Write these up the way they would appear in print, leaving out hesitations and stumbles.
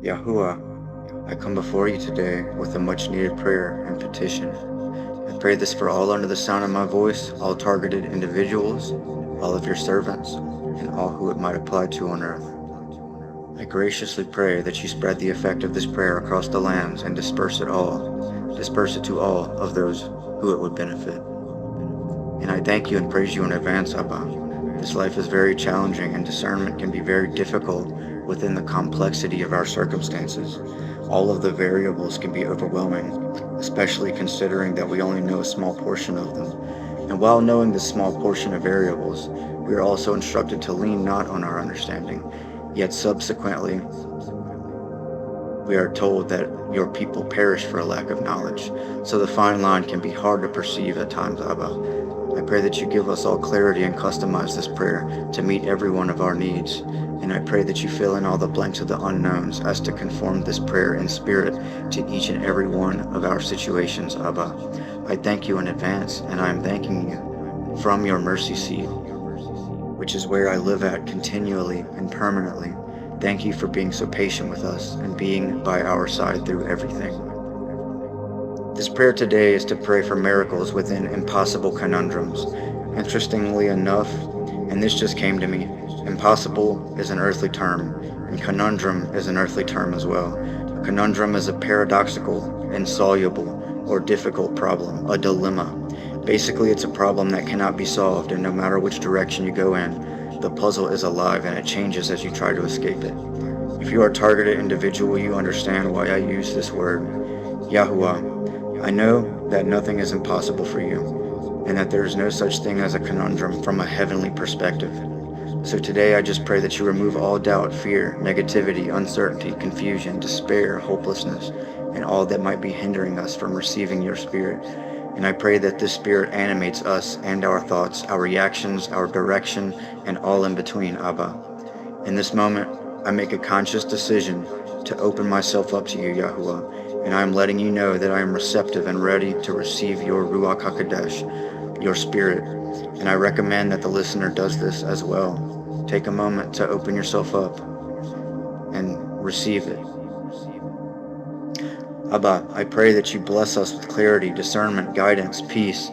Yahuah, I come before you today with a much-needed prayer and petition. I pray this for all under the sound of my voice, all targeted individuals, all of your servants, and all who it might apply to on earth. I graciously pray that you spread the effect of this prayer across the lands and disperse it to all of those who it would benefit. And I thank you and praise you in advance, Abba. This life is very challenging and discernment can be very difficult within the complexity of our circumstances. All of the variables can be overwhelming, especially considering that we only know a small portion of them. And while knowing this small portion of variables, we are also instructed to lean not on our understanding, yet subsequently we are told that your people perish for a lack of knowledge. So the fine line can be hard to perceive at times, Abba. I pray that you give us all clarity and customize this prayer to meet every one of our needs. And I pray that you fill in all the blanks of the unknowns as to conform this prayer in spirit to each and every one of our situations, Abba. I thank you in advance, and I am thanking you from your mercy seat, which is where I live at continually and permanently. Thank you for being so patient with us and being by our side through everything. This prayer today is to pray for miracles within impossible conundrums. Interestingly enough, and this just came to me, impossible is an earthly term, and conundrum is an earthly term as well. A conundrum is a paradoxical, insoluble, or difficult problem, a dilemma. Basically, it's a problem that cannot be solved, and no matter which direction you go in, the puzzle is alive and it changes as you try to escape it. If you are a targeted individual, you understand why I use this word. Yahuah, I know that nothing is impossible for you, and that there is no such thing as a conundrum from a heavenly perspective. So today I just pray that you remove all doubt, fear, negativity, uncertainty, confusion, despair, hopelessness, and all that might be hindering us from receiving your spirit. And I pray that this spirit animates us and our thoughts, our reactions, our direction, and all in between, Abba. In this moment, I make a conscious decision to open myself up to you, Yahuah, and I am letting you know that I am receptive and ready to receive your Ruach HaKodesh, your spirit, and I recommend that the listener does this as well. Take a moment to open yourself up and receive it. Abba, I pray that you bless us with clarity, discernment, guidance, peace,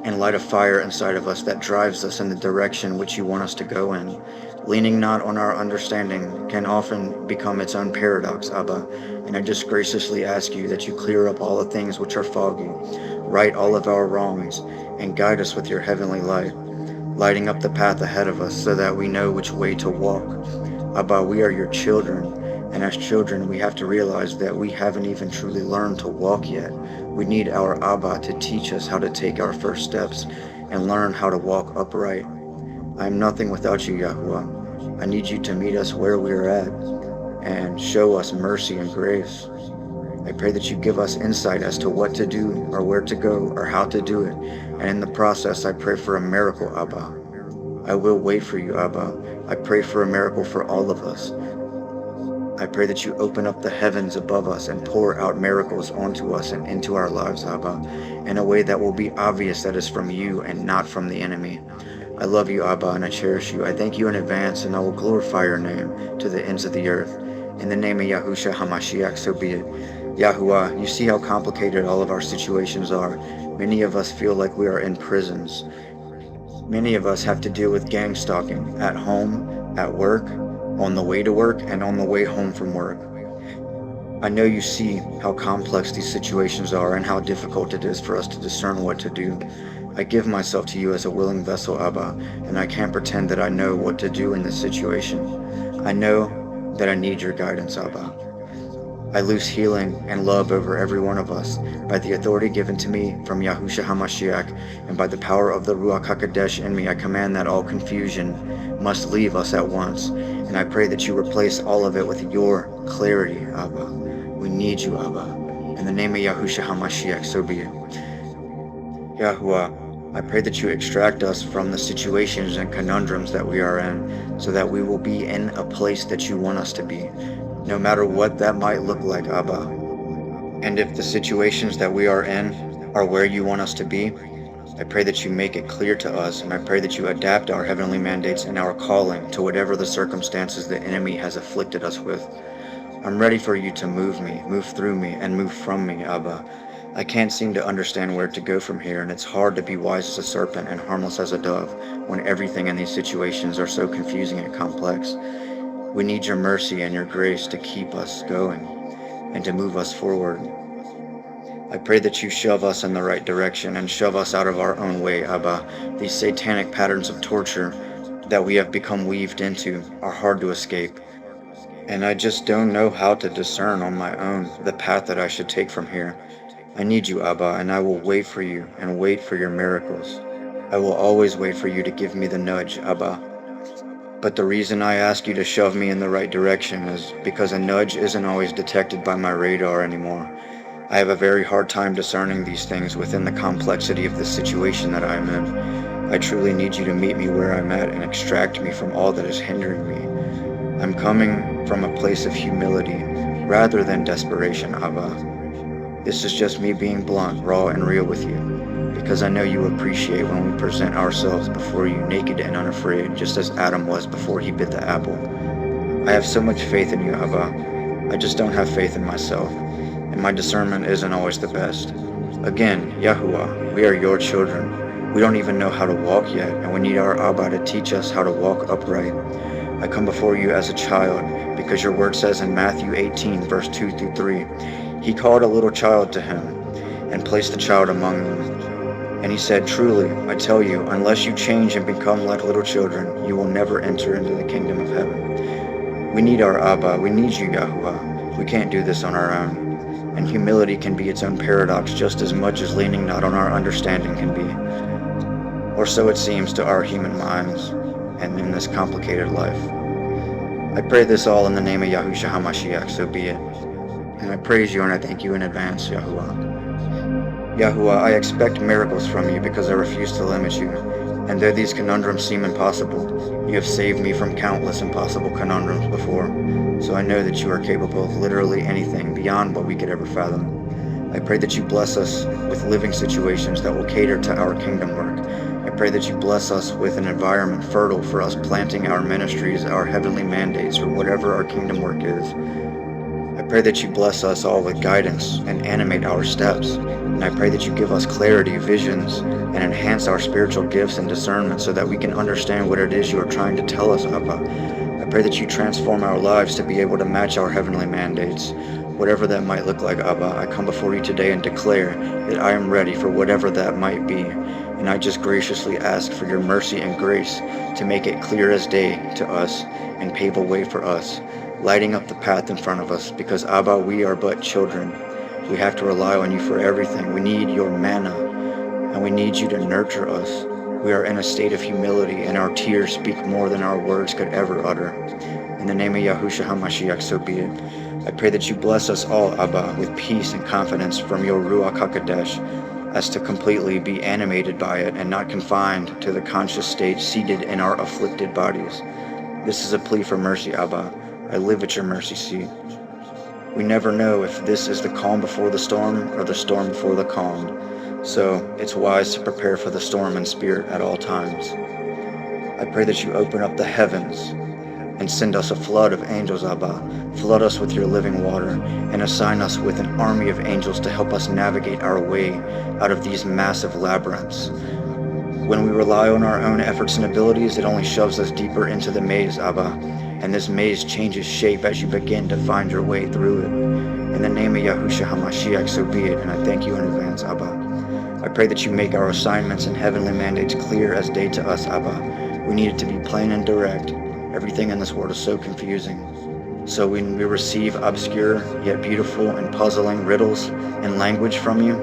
and light a fire inside of us that drives us in the direction which you want us to go in. Leaning not on our understanding can often become its own paradox, Abba, and I just graciously ask you that you clear up all the things which are foggy, right all of our wrongs, and guide us with your heavenly light, lighting up the path ahead of us so that we know which way to walk. Abba, we are your children, and as children we have to realize that we haven't even truly learned to walk yet. We need our Abba to teach us how to take our first steps and learn how to walk upright. I am nothing without you, Yahuah. I need you to meet us where we are at and show us mercy and grace. I pray that you give us insight as to what to do or where to go or how to do it. And in the process, I pray for a miracle, Abba. I will wait for you, Abba. I pray for a miracle for all of us. I pray that you open up the heavens above us and pour out miracles onto us and into our lives, Abba, in a way that will be obvious that is from you and not from the enemy. I love you, Abba, and I cherish you. I thank you in advance, and I will glorify your name to the ends of the earth. In the name of Yahushua HaMashiach, so be it. Yahuah, you see how complicated all of our situations are. Many of us feel like we are in prisons. Many of us have to deal with gang stalking at home, at work, on the way to work, and on the way home from work. I know you see how complex these situations are and how difficult it is for us to discern what to do. I give myself to you as a willing vessel, Abba, and I can't pretend that I know what to do in this situation. I know that I need your guidance, Abba. I loose healing and love over every one of us by the authority given to me from Yahushua HaMashiach, and by the power of the Ruach HaKodesh in me, I command that all confusion must leave us at once, and I pray that you replace all of it with your clarity, Abba. We need you, Abba. In the name of Yahushua HaMashiach, so be it. Yahuah, I pray that you extract us from the situations and conundrums that we are in, so that we will be in a place that you want us to be, no matter what that might look like, Abba. And if the situations that we are in are where you want us to be, I pray that you make it clear to us, and I pray that you adapt our heavenly mandates and our calling to whatever the circumstances the enemy has afflicted us with. I'm ready for you to move me, move through me, and move from me, Abba. I can't seem to understand where to go from here, and it's hard to be wise as a serpent and harmless as a dove when everything in these situations are so confusing and complex. We need your mercy and your grace to keep us going and to move us forward. I pray that you shove us in the right direction and shove us out of our own way, Abba. These satanic patterns of torture that we have become weaved into are hard to escape, and I just don't know how to discern on my own the path that I should take from here. I need you, Abba, and I will wait for you and wait for your miracles. I will always wait for you to give me the nudge, Abba. But the reason I ask you to shove me in the right direction is because a nudge isn't always detected by my radar anymore. I have a very hard time discerning these things within the complexity of the situation that I am in. I truly need you to meet me where I'm at and extract me from all that is hindering me. I'm coming from a place of humility rather than desperation, Abba. This is just me being blunt, raw, and real with you, because I know you appreciate when we present ourselves before you naked and unafraid, just as Adam was before he bit the apple. I have so much faith in you, Abba. I just don't have faith in myself, and my discernment isn't always the best. Again, Yahuah, we are your children. We don't even know how to walk yet, and we need our Abba to teach us how to walk upright. I come before you as a child, because your word says in Matthew 18, verse 2 through 3, He called a little child to him, and placed the child among them. And he said, Truly, I tell you, unless you change and become like little children, you will never enter into the kingdom of heaven. We need our Abba. We need you, Yahuah. We can't do this on our own. And humility can be its own paradox just as much as leaning not on our understanding can be. Or so it seems to our human minds and in this complicated life. I pray this all in the name of Yahushua HaMashiach, so be it. And I praise you and I thank you in advance, Yahuah. Yahuah, I expect miracles from you because I refuse to limit you. And though these conundrums seem impossible, you have saved me from countless impossible conundrums before. So I know that you are capable of literally anything beyond what we could ever fathom. I pray that you bless us with living situations that will cater to our kingdom work. I pray that you bless us with an environment fertile for us planting our ministries, our heavenly mandates, or whatever our kingdom work is. I pray that you bless us all with guidance and animate our steps. And I pray that you give us clarity, visions, and enhance our spiritual gifts and discernment so that we can understand what it is you are trying to tell us, Abba. I pray that you transform our lives to be able to match our heavenly mandates. Whatever that might look like, Abba, I come before you today and declare that I am ready for whatever that might be. And I just graciously ask for your mercy and grace to make it clear as day to us and pave a way for us, lighting up the path in front of us, because Abba, we are but children. We have to rely on you for everything. We need your manna, and we need you to nurture us. We are in a state of humility, and our tears speak more than our words could ever utter. In the name of Yahushua HaMashiach, so be it. I pray that you bless us all, Abba, with peace and confidence from your Ruach HaKodesh, as to completely be animated by it and not confined to the conscious state seated in our afflicted bodies. This is a plea for mercy, Abba. I live at your mercy seat. We never know if this is the calm before the storm or the storm before the calm, so it's wise to prepare for the storm in spirit at all times. I pray that you open up the heavens and send us a flood of angels, Abba. Flood us with your living water and assign us with an army of angels to help us navigate our way out of these massive labyrinths. When we rely on our own efforts and abilities, it only shoves us deeper into the maze, Abba. And this maze changes shape as you begin to find your way through it. In the name of Yahushua HaMashiach, so be it, and I thank you in advance, Abba. I pray that you make our assignments and heavenly mandates clear as day to us, Abba. We need it to be plain and direct. Everything in this world is so confusing. So when we receive obscure yet beautiful and puzzling riddles and language from you,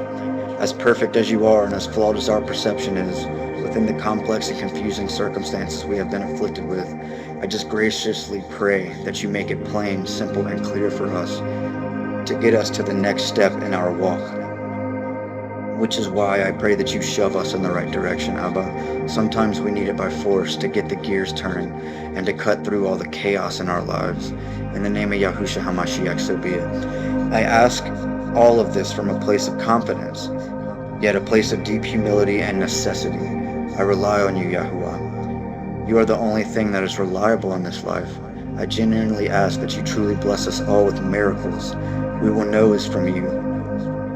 as perfect as you are and as flawed as our perception is, within the complex and confusing circumstances we have been afflicted with, I just graciously pray that you make it plain, simple, and clear for us to get us to the next step in our walk. Which is why I pray that you shove us in the right direction, Abba. Sometimes we need it by force to get the gears turning and to cut through all the chaos in our lives. In the name of Yahushua HaMashiach, so be it. I ask all of this from a place of confidence, yet a place of deep humility and necessity. I rely on you, Yahuah. You are the only thing that is reliable in this life. I genuinely ask that you truly bless us all with miracles we will know is from you,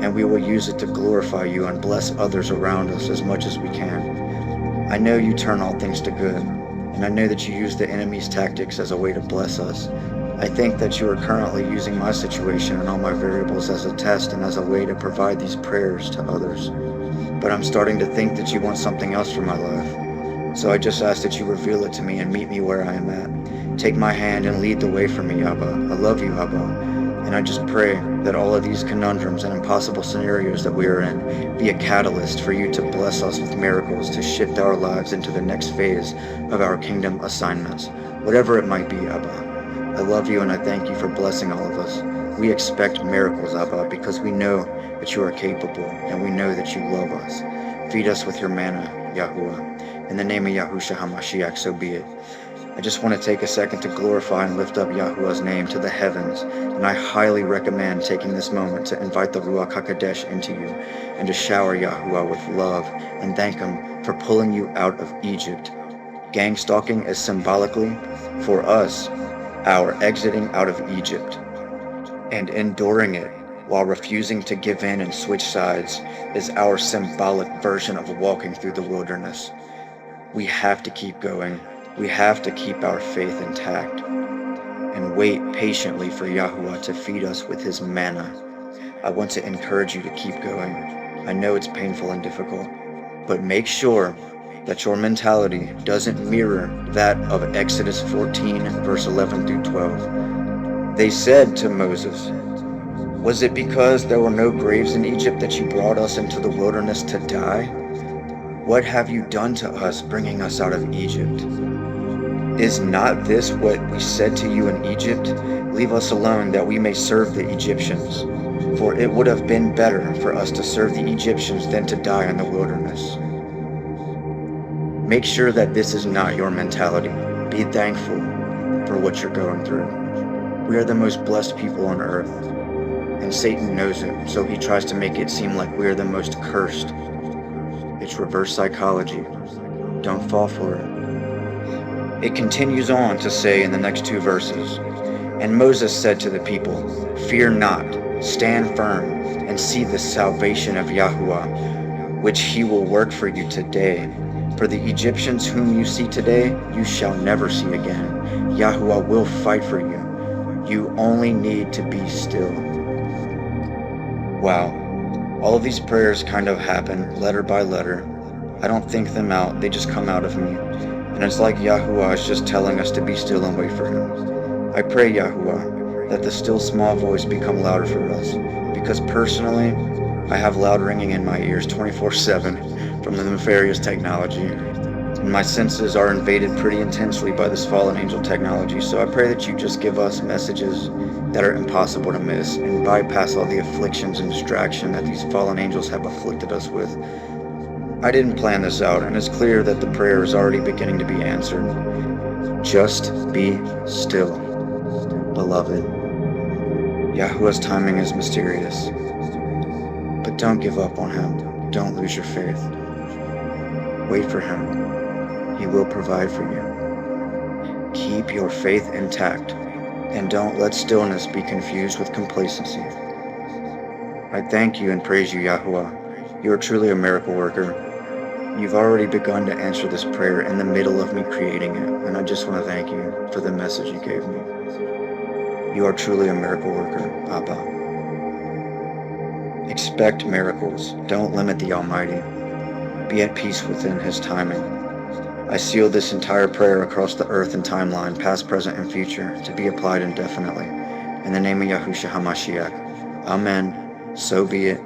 and we will use it to glorify you and bless others around us as much as we can. I know you turn all things to good, and I know that you use the enemy's tactics as a way to bless us. I think that you are currently using my situation and all my variables as a test and as a way to provide these prayers to others. But I'm starting to think that you want something else for my life. So I just ask that you reveal it to me and meet me where I am at. Take my hand and lead the way for me, Abba. I love you, Abba. And I just pray that all of these conundrums and impossible scenarios that we are in be a catalyst for you to bless us with miracles to shift our lives into the next phase of our kingdom assignments, whatever it might be, Abba. I love you and I thank you for blessing all of us. We expect miracles, Abba, because we know that you are capable and we know that you love us. Feed us with your manna, Yahuah. In the name of Yahushua HaMashiach, so be it. I just want to take a second to glorify and lift up Yahuwah's name to the heavens, and I highly recommend taking this moment to invite the Ruach HaKodesh into you and to shower Yahuwah with love and thank him for pulling you out of Egypt. Gang stalking is symbolically, for us, our exiting out of Egypt, and enduring it while refusing to give in and switch sides is our symbolic version of walking through the wilderness. We have to keep going. We have to keep our faith intact and wait patiently for Yahuwah to feed us with his manna. I want to encourage you to keep going. I know it's painful and difficult, but make sure that your mentality doesn't mirror that of Exodus 14, verse 11 through 12. They said to Moses, "Was it because there were no graves in Egypt that you brought us into the wilderness to die? What have you done to us, bringing us out of Egypt? Is not this what we said to you in Egypt? Leave us alone that we may serve the Egyptians. For it would have been better for us to serve the Egyptians than to die in the wilderness." Make sure that this is not your mentality. Be thankful for what you're going through. We are the most blessed people on earth, and Satan knows it, so he tries to make it seem like we are the most cursed. It's reverse psychology. Don't fall for it. It continues on to say in the next two verses, "And Moses said to the people, 'Fear not, stand firm, and see the salvation of Yahuwah, which he will work for you today. For the Egyptians whom you see today, you shall never see again. Yahuwah will fight for you. You only need to be still.'" Wow. All of these prayers kind of happen letter by letter. I don't think them out, they just come out of me. And it's like Yahuwah is just telling us to be still and wait for him. I pray, Yahuwah, that the still small voice become louder for us, because personally, I have loud ringing in my ears 24/7 from the nefarious technology, and my senses are invaded pretty intensely by this fallen angel technology, so I pray that you just give us messages that are impossible to miss and bypass all the afflictions and distraction that these fallen angels have afflicted us with. I didn't plan this out, and it's clear that the prayer is already beginning to be answered. Just be still, beloved. Yahuwah's timing is mysterious, but don't give up on him. Don't lose your faith. Wait for him. He will provide for you. Keep your faith intact, and don't let stillness be confused with complacency. I thank you and praise you, Yahuwah. You are truly a miracle worker. You've already begun to answer this prayer in the middle of me creating it, and I just want to thank you for the message you gave me. You are truly a miracle worker, Abba. Expect miracles. Don't limit the Almighty. Be at peace within his timing. I seal this entire prayer across the earth and timeline, past, present, and future, to be applied indefinitely. In the name of Yahushua HaMashiach. Amen. So be it.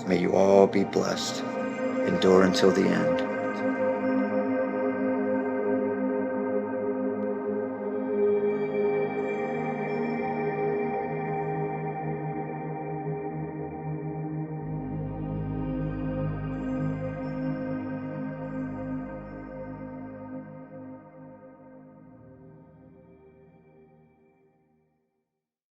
May you all be blessed. Endure until the end.